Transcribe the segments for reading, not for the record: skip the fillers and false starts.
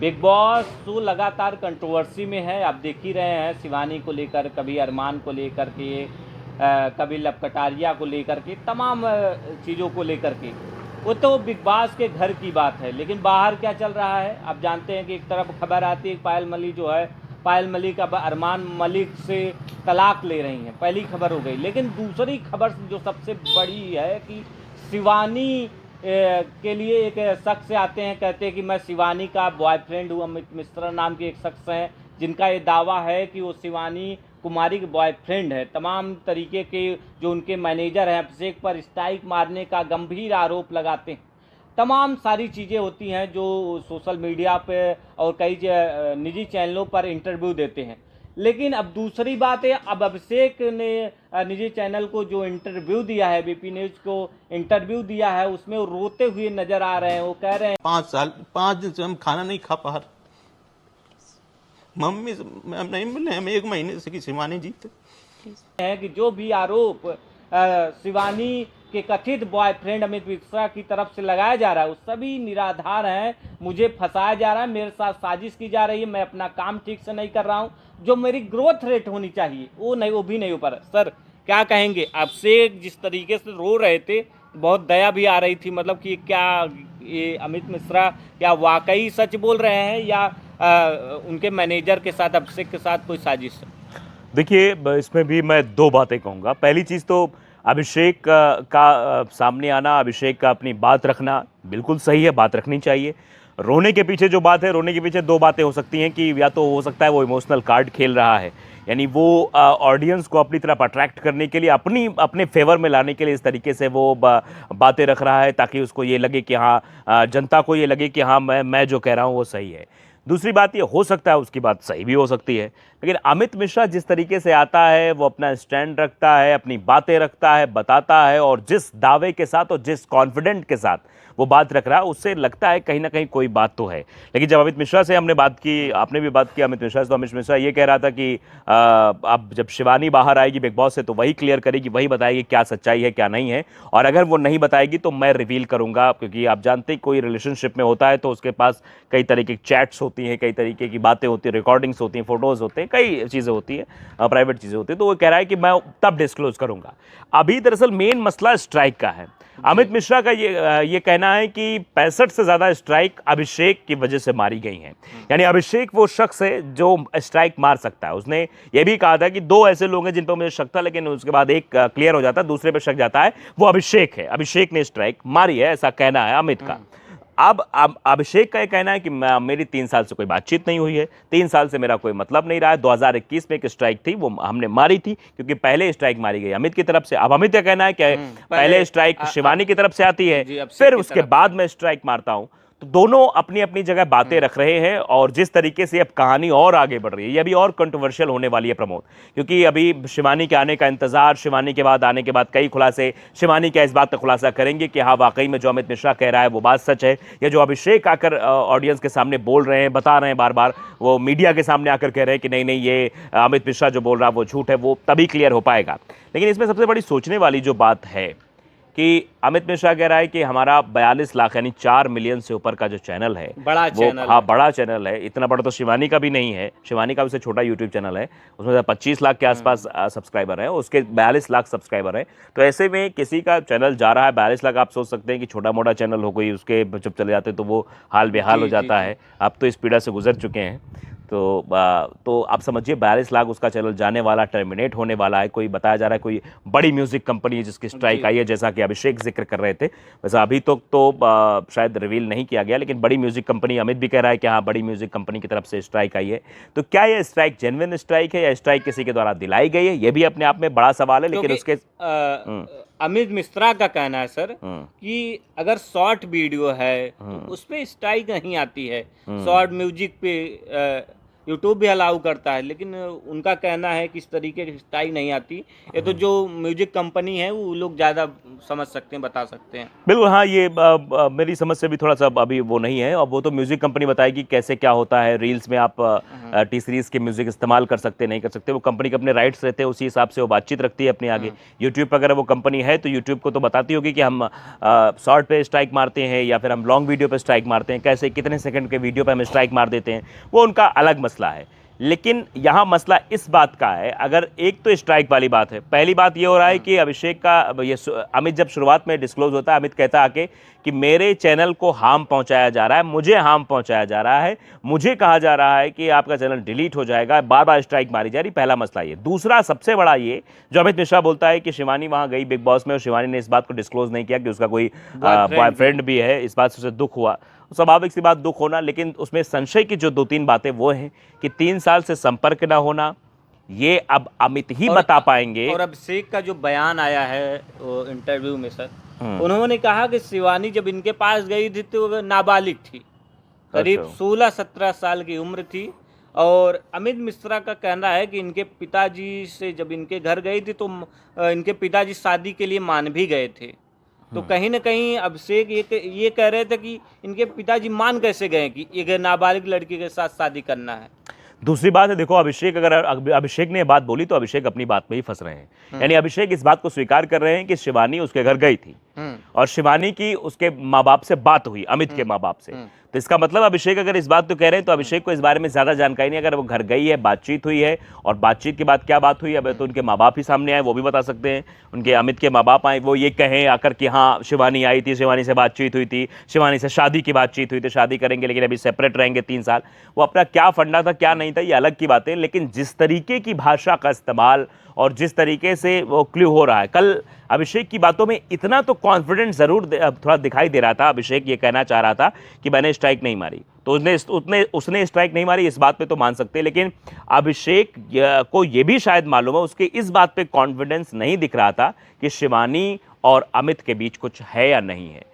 Big boss तो लगातार controversy में है। आप देख ही रहे हैं, शिवानी को लेकर, कभी अरमान को लेकर के, कभी लब कटारिया को लेकर के, तमाम चीज़ों को लेकर के। वो तो बिग बॉस के घर की बात है, लेकिन बाहर क्या चल रहा है आप जानते हैं कि एक तरफ खबर आती है पायल मलिक जो है, पायल मलिक अब अरमान मलिक से तलाक ले रही हैं, पहली खबर हो गई। लेकिन दूसरी खबर जो सबसे बड़ी है कि शिवानी के लिए एक शख्स आते हैं, कहते हैं कि मैं शिवानी का बॉयफ्रेंड हूँ। अमित मिश्रा नाम के एक शख्स हैं जिनका ये दावा है कि वो शिवानी कुमारी के बॉयफ्रेंड है। तमाम तरीके के जो उनके मैनेजर हैं अभिषेक पर स्ट्राइक मारने का गंभीर आरोप लगाते हैं। तमाम सारी चीज़ें होती हैं जो सोशल मीडिया पे और कई निजी चैनलों पर इंटरव्यू देते हैं। लेकिन अब दूसरी बात है, अब अभिषेक ने निजी चैनल को जो इंटरव्यू दिया है, बीपी न्यूज को इंटरव्यू दिया है, उसमें वो रोते हुए नजर आ रहे हैं। वो कह रहे हैं 5 दिन से हम खाना नहीं खा पा रहे। मम्मी से हम नहीं मिले, हम 1 महीने से कि शिवानी जीते हैं कि जो भी आरोप शिवानी के कथित बॉयफ्रेंड अमित मिश्रा की तरफ से लगाया जा रहा है वो सभी निराधार हैं। मुझे फंसाया जा रहा है, मेरे साथ साजिश की जा रही है, मैं अपना काम ठीक से नहीं कर रहा हूं, जो मेरी ग्रोथ रेट होनी चाहिए वो भी नहीं हो पा रहा। सर क्या कहेंगे आपसे? जिस तरीके से रो रहे थे, बहुत दया भी आ रही थी, मतलब कि क्या ये अमित मिश्रा क्या वाकई सच बोल रहे हैं या उनके मैनेजर के साथ, अभिषेक के साथ कोई साजिश है? देखिए, इसमें भी मैं 2 बातें कहूँगा। पहली चीज़ तो अभिषेक का सामने आना, अभिषेक का अपनी बात रखना बिल्कुल सही है, बात रखनी चाहिए। रोने के पीछे जो बात है, रोने के पीछे 2 बातें हो सकती हैं कि या तो हो सकता है वो इमोशनल कार्ड खेल रहा है, यानी वो ऑडियंस को अपनी तरफ अट्रैक्ट करने के लिए, अपने फेवर में लाने के लिए इस तरीके से वो बातें रख रहा है ताकि उसको ये लगे कि हाँ, जनता को ये लगे कि हाँ, मैं जो कह रहा हूँ वो सही है। दूसरी बात ये हो सकता है उसकी बात सही भी हो सकती है, लेकिन अमित मिश्रा जिस तरीके से आता है, वो अपना स्टैंड रखता है, अपनी बातें रखता है, बताता है, और जिस दावे के साथ और जिस कॉन्फिडेंट के साथ वो बात रख रहा है, उससे लगता है कहीं ना कहीं कोई बात तो है। लेकिन जब अमित मिश्रा से हमने बात की, आपने भी बात की अमित मिश्रा से, तो अमित मिश्रा ये कह रहा था कि अब जब शिवानी बाहर आएगी बिग बॉस से तो वही क्लियर करेगी, वही बताएगी क्या सच्चाई है क्या नहीं है, और अगर वो नहीं बताएगी तो मैं रिवील करूंगा। क्योंकि आप जानते हैं कोई रिलेशनशिप में होता है तो उसके पास कई तरीके की चैट्स होती हैं, कई तरीके की बातें होती हैं, रिकॉर्डिंग्स होती हैं, फोटोज़ होते हैं, कई चीज़ें होती हैं, प्राइवेट चीज़ें होती हैं। तो वो कह रहा है कि मैं तब डिस्क्लोज करूंगा। अभी दरअसल मेन मसला स्ट्राइक का है। अमित मिश्रा का ये कहना है कि 65 से ज़्यादा स्ट्राइक अभिषेक की वजह से मारी गई हैं। यानी अभिषेक वो शख्स है जो स्ट्राइक मार सकता है। उसने ये भी कहा था कि 2 ऐसे लोग हैं जिन पर मुझे शक था, लेकिन उसके बाद एक क्लियर हो जाता है, दूसरे पर शक जाता है, वो अभिषेक है। अभिषेक ने स्ट्राइक मारी है, ऐसा कहना है अमित का। अब अभिषेक का ये कहना है कि मेरी 3 साल से कोई बातचीत नहीं हुई है, 3 साल से मेरा कोई मतलब नहीं रहा है। 2021 में एक स्ट्राइक थी, वो हमने मारी थी, क्योंकि पहले स्ट्राइक मारी गई अमित की तरफ से। अब अमित का कहना है कि पहले स्ट्राइक शिवानी की तरफ से आती है, फिर उसके बाद मैं स्ट्राइक मारता हूं। तो दोनों अपनी अपनी जगह बातें रख रहे हैं, और जिस तरीके से अब कहानी और आगे बढ़ रही है, ये अभी और कंट्रोवर्शियल होने वाली है प्रमोद, क्योंकि अभी शिवानी के आने का इंतजार, शिवानी के बाद आने के बाद कई खुलासे, शिवानी क्या इस बात का खुलासा करेंगे कि हाँ वाकई में जो अमित मिश्रा कह रहा है वो बात सच है, या जो अभिषेक आकर ऑडियंस के सामने बोल रहे हैं, बता रहे हैं, बार बार वो मीडिया के सामने आकर कह रहे हैं कि नहीं नहीं ये अमित मिश्रा जो बोल रहा है वो झूठ है, वो तभी क्लियर हो पाएगा। लेकिन इसमें सबसे बड़ी सोचने वाली जो बात है कि अमित मिश्रा कह रहा है कि हमारा 42 लाख यानी 4 मिलियन से ऊपर का जो चैनल है, बड़ा वो चैनल हाँ है। बड़ा चैनल है। इतना बड़ा तो शिवानी का भी नहीं है, शिवानी का भी से छोटा यूट्यूब चैनल है, उसमें 25 लाख के आसपास सब्सक्राइबर है, उसके 42 लाख सब्सक्राइबर है। तो ऐसे में किसी का चैनल जा रहा है 42 लाख, आप सोच सकते हैं कि छोटा मोटा चैनल हो कोई, उसके जब चले जाते तो वो हाल बेहाल हो जाता है। अब तो इस पीड़ा से गुजर चुके हैं। तो आप समझिए 42 लाख उसका चैनल जाने वाला, टर्मिनेट होने वाला है। कोई बताया जा रहा है कोई बड़ी म्यूजिक कंपनी है जिसकी स्ट्राइक आई है, जैसा कि अभिषेक जिक्र कर रहे थे। वैसे अभी तो शायद रिवील नहीं किया गया, लेकिन बड़ी म्यूजिक कंपनी, अमित भी कह रहा है कि हाँ बड़ी म्यूजिक कंपनी की तरफ से स्ट्राइक आई है। तो क्या ये स्ट्राइक जेन्युइन स्ट्राइक है या स्ट्राइक किसी के द्वारा दिलाई गई है, ये भी अपने आप में बड़ा सवाल है। लेकिन उसके अमित मिश्रा का कहना है सर कि अगर शॉर्ट वीडियो है तो उसपे स्ट्राइक नहीं आती है, शॉर्ट म्यूजिक पे यूट्यूब भी अलाउ करता है, लेकिन उनका कहना है कि इस तरीके की स्ट्राइक नहीं आती। ये तो जो म्यूजिक कंपनी है वो लोग ज़्यादा समझ सकते हैं, बता सकते हैं। बिल्कुल हाँ, ये मेरी समझ से भी थोड़ा सा अभी वो नहीं है, और वो तो म्यूजिक कंपनी बताएगी कैसे क्या होता है। रील्स में आप टी सीरीज के म्यूजिक इस्तेमाल कर सकते नहीं कर सकते, वो कंपनी के अपने राइट्स रहते हैं, उसी हिसाब से वो बातचीत रखती है अपने आगे। यूट्यूब पर अगर वो कंपनी है तो यूट्यूब को तो बताती होगी कि हम शॉर्ट पे स्ट्राइक मारते हैं या फिर हम लॉन्ग वीडियो पे स्ट्राइक मारते हैं, कैसे कितने सेकंड के वीडियो पे हम स्ट्राइक मार देते हैं, वो उनका अलग मसला है। लेकिन यहाँ मसला इस बात का है, अगर एक तो स्ट्राइक वाली बात है, पहली बात ये हो रहा है कि अभिषेक का ये अमित जब शुरुआत में डिस्क्लोज होता है, अमित कहता है आके कि मेरे चैनल को हार्म पहुंचाया जा रहा है, मुझे हार्म पहुंचाया जा रहा है, मुझे कहा जा रहा है कि आपका चैनल डिलीट हो जाएगा, बार बार स्ट्राइक मारी जा रही। पहला मसला ये। दूसरा सबसे बड़ा ये जो अमित मिश्रा बोलता है कि शिवानी वहां गई बिग बॉस में और शिवानी ने इस बात को डिस्क्लोज नहीं किया कि उसका कोई बॉयफ्रेंड भी है, इस बात से उसे दुख हुआ। स्वाभाविक सी बात दुख होना, लेकिन उसमें संशय की जो 2-3 बातें वो हैं कि 3 साल से संपर्क ना होना, ये अब अमित ही बता पाएंगे। और अभिषेक का जो बयान आया है इंटरव्यू में सर, उन्होंने कहा कि शिवानी जब इनके पास गई थी तो वो नाबालिग थी, करीब 16-17 साल की उम्र थी। और अमित मिश्रा का कहना है कि इनके पिताजी से जब इनके घर गई थी तो इनके पिताजी शादी के लिए मान भी गए थे। तो कहीं ना कहीं अभिषेक ये कह रहे थे कि इनके पिताजी मान कैसे गए कि एक नाबालिग लड़की के साथ शादी करना है। दूसरी बात है, देखो अभिषेक, अगर अभिषेक ने बात बोली तो अभिषेक अपनी बात में ही फंस रहे हैं। यानी अभिषेक इस बात को स्वीकार कर रहे हैं कि शिवानी उसके घर गई थी और शिवानी की उसके माँ बाप से बात हुई, अमित के माँ बाप से। तो इसका मतलब अभिषेक अगर इस बात तो कह रहे हैं तो अभिषेक को इस बारे में ज्यादा जानकारी नहीं। अगर वो घर गई है, बातचीत हुई है, और बातचीत के बाद क्या बात हुई, अब तो उनके माँ बाप ही सामने आए, वो भी बता सकते हैं। उनके अमित के माँ बाप आए, वो ये कहें आकर कि हाँ शिवानी आई थी, शिवानी से बातचीत हुई थी, शिवानी से शादी की बातचीत हुई थी, शादी करेंगे लेकिन अभी सेपरेट रहेंगे 3 साल। वो अपना क्या फंडा था क्या नहीं था ये अलग की बात है, लेकिन जिस तरीके की भाषा का इस्तेमाल और जिस तरीके से वो क्ल्यू हो रहा है, कल अभिषेक की बातों में इतना तो कॉन्फिडेंस जरूर थोड़ा दिखाई दे रहा था। अभिषेक ये कहना चाह रहा था कि मैंने स्ट्राइक नहीं मारी, तो उसने स्ट्राइक नहीं मारी, इस बात पे तो मान सकते हैं। लेकिन अभिषेक को ये भी शायद मालूम है, उसके इस बात पे कॉन्फिडेंस नहीं दिख रहा था कि शिवानी और अमित के बीच कुछ है या नहीं है।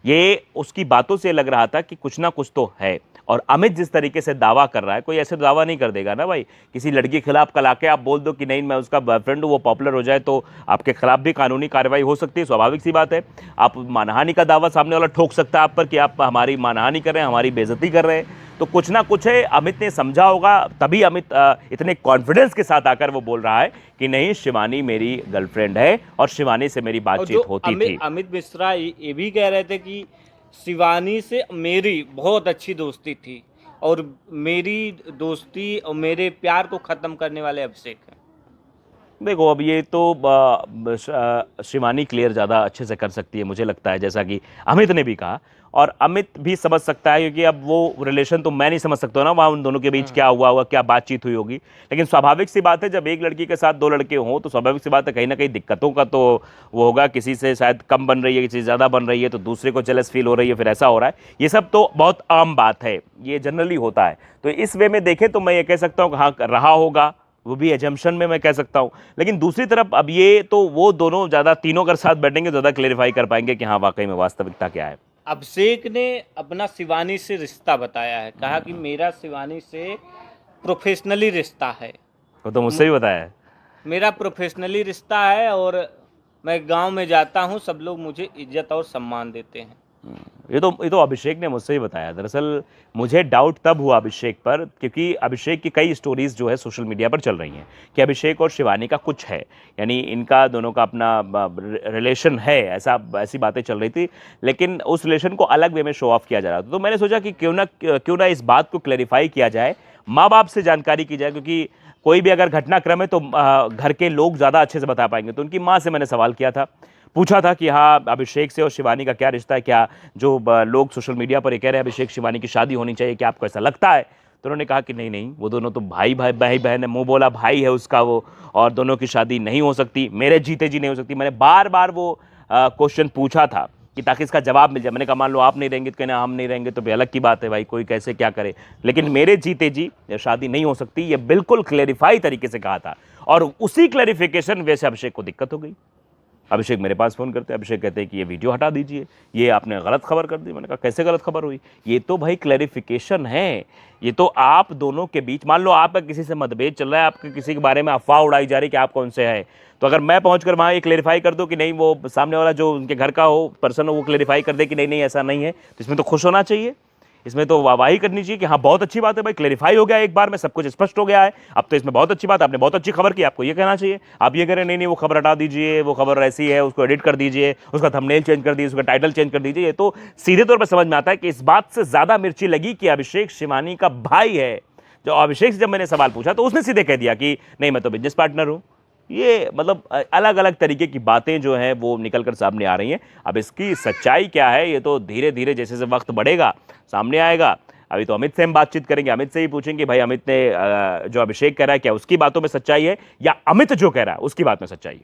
ये उसकी बातों से लग रहा था कि कुछ ना कुछ तो है। और अमित जिस तरीके से दावा कर रहा है, कोई ऐसे दावा नहीं कर देगा ना भाई। किसी लड़की के खिलाफ कल आके आप बोल दो कि नहीं मैं उसका बॉयफ्रेंड हूँ, वो पॉपुलर हो जाए तो आपके खिलाफ भी कानूनी कार्रवाई हो सकती है, स्वाभाविक सी बात है। आप मानहानि का दावा सामने वाला ठोक सकता है आप पर कि आप हमारी मानहानि कर रहे हैं, हमारी बेइज्जती कर रहे हैं। तो कुछ ना कुछ है, अमित ने समझा होगा, तभी अमित इतने कॉन्फिडेंस के साथ आकर वो बोल रहा है कि नहीं शिवानी मेरी गर्लफ्रेंड है और शिवानी से मेरी बातचीत होती थी। अमित मिश्रा ये भी कह रहे थे कि शिवानी से मेरी बहुत अच्छी दोस्ती थी और मेरी दोस्ती और मेरे प्यार को ख़त्म करने वाले अभिषेक हैं। देखो अब ये तो शिवानी क्लियर ज़्यादा अच्छे से कर सकती है मुझे लगता है, जैसा कि अमित ने भी कहा, और अमित भी समझ सकता है, क्योंकि अब वो रिलेशन तो मैं नहीं समझ सकता ना वहाँ उन दोनों के बीच क्या हुआ होगा, क्या बातचीत हुई होगी। लेकिन स्वाभाविक सी बात है जब एक लड़की के साथ 2 लड़के हों तो स्वाभाविक सी बात है कहीं ना कहीं दिक्कतों का तो वो होगा। किसी से शायद कम बन रही है, किसी से ज़्यादा बन रही है तो दूसरे को जेलस फील हो रही है, फिर ऐसा हो रहा है। ये सब तो बहुत आम बात है, ये जनरली होता है। तो इस वे में देखें तो मैं ये कह सकता हूँ कि हाँ रहा होगा, वो भी एजम्पशन में मैं कह सकता हूँ। लेकिन दूसरी तरफ अब ये तो वो दोनों ज़्यादा तीनों अगर साथ बैठेंगे ज़्यादा क्लेरिफाई कर पाएंगे कि हाँ वाकई में वास्तविकता क्या है। अभिषेक ने अपना शिवानी से रिश्ता बताया है, कहा कि मेरा शिवानी से प्रोफेशनली रिश्ता है। वो तो मुझसे भी बताया है, मेरा प्रोफेशनली रिश्ता है और मैं गांव में जाता हूं, सब लोग मुझे इज्जत और सम्मान देते हैं। ये तो अभिषेक ने मुझसे ही बताया। दरअसल मुझे डाउट तब हुआ अभिषेक पर, क्योंकि अभिषेक की कई स्टोरीज जो है सोशल मीडिया पर चल रही हैं कि अभिषेक और शिवानी का कुछ है, यानी इनका दोनों का अपना रिलेशन है, ऐसी बातें चल रही थी। लेकिन उस रिलेशन को अलग वे में शो ऑफ किया जा रहा था। तो मैंने सोचा कि क्यों ना इस बात को क्लैरिफाई किया जाए, माँ बाप से जानकारी की जाए, क्योंकि कोई भी अगर घटनाक्रम है तो घर के लोग ज़्यादा अच्छे से बता पाएंगे। तो उनकी माँ से मैंने सवाल किया था, पूछा था कि हाँ अभिषेक से और शिवानी का क्या रिश्ता है, क्या जो लोग सोशल मीडिया पर ये कह रहे हैं अभिषेक शिवानी की शादी होनी चाहिए, क्या आपको ऐसा लगता है? तो उन्होंने कहा कि नहीं वो दोनों तो भाई बहन है, मुंह बोला भाई है उसका वो, और दोनों की शादी नहीं हो सकती, मेरे जीते जी नहीं हो सकती। मैंने बार बार वो क्वेश्चन पूछा था कि ताकि इसका जवाब मिल जाए। मैंने कहा मान लो आप नहीं रहेंगे तो कहना हम नहीं रहेंगे तो भी अलग की बात है भाई, कोई कैसे क्या करे, लेकिन मेरे जीते जी शादी नहीं हो सकती, ये बिल्कुल क्लैरिफाई तरीके से कहा था। और उसी क्लैरिफिकेशन वैसे अभिषेक को दिक्कत हो गई। अभिषेक मेरे पास फ़ोन करते हैं, अभिषेक कहते हैं कि ये वीडियो हटा दीजिए, ये आपने गलत खबर कर दी। मैंने कहा कैसे गलत खबर हुई? ये तो भाई क्लैरिफिकेशन है, ये तो आप दोनों के बीच, मान लो आपका किसी से मतभेद चल रहा है, आपके किसी के बारे में अफवाह उड़ाई जा रही है कि आप कौन से हैं, तो अगर मैं पहुंचकर वहाँ ये क्लेरिफाई कर दूं कि नहीं, वो सामने वाला जो उनके घर का हो पर्सन हो वो क्लेरिफाई कर दे कि नहीं नहीं ऐसा नहीं है, तो इसमें तो खुश होना चाहिए, इसमें तो वाहवाही करनी चाहिए कि हाँ बहुत अच्छी बात है भाई, क्लेरिफाई हो गया एक बार में, सब कुछ स्पष्ट हो गया है, अब तो इसमें बहुत अच्छी बात, आपने बहुत अच्छी खबर की, आपको ये कहना चाहिए। आप ये कह रहे हैं नहीं नहीं वो खबर हटा दीजिए, वो खबर ऐसी है, उसको एडिट कर दीजिए, उसका थंबनेल चेंज कर दीजिए, उसका टाइटल चेंज कर दीजिए, ये तो सीधे तौर पर समझ में आता है कि इस बात से ज़्यादा मिर्ची लगी कि अभिषेक शिवानी का भाई है। जो अभिषेक से जब मैंने सवाल पूछा तो उसने सीधे कह दिया कि नहीं मैं तो बिजनेस पार्टनर हूँ। ये मतलब अलग अलग तरीके की बातें जो हैं वो निकल कर सामने आ रही हैं। अब इसकी सच्चाई क्या है ये तो धीरे धीरे जैसे जैसे वक्त बढ़ेगा सामने आएगा। अभी तो अमित से हम बातचीत करेंगे, अमित से ही पूछेंगे भाई अमित ने जो अभिषेक कह रहा है क्या उसकी बातों में सच्चाई है या अमित जो कह रहा है उसकी बात में सच्चाई है।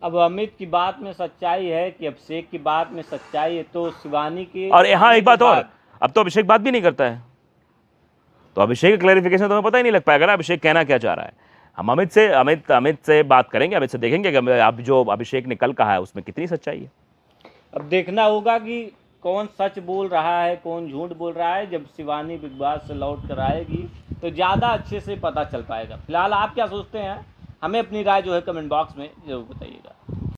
अब अमित की बात में सच्चाई है कि अभिषेक की बात में सच्चाई है, तो शिवानी की। और यहाँ एक बात और, अब तो अभिषेक बात भी नहीं करता है, तो अभिषेक का क्लैरिफिकेशन तुम्हें पता ही नहीं लग पाएगा ना अभिषेक कहना क्या चाह रहा है। हम अमित से बात करेंगे, अमित से देखेंगे कि अब जो अभिषेक ने कल कहा है उसमें कितनी सच्चाई है। अब देखना होगा कि कौन सच बोल रहा है कौन झूठ बोल रहा है। जब शिवानी बिग बॉस से लौट कर आएगी तो ज़्यादा अच्छे से पता चल पाएगा। फिलहाल आप क्या सोचते हैं, हमें अपनी राय जो है कमेंट बॉक्स में जरूर बताइएगा।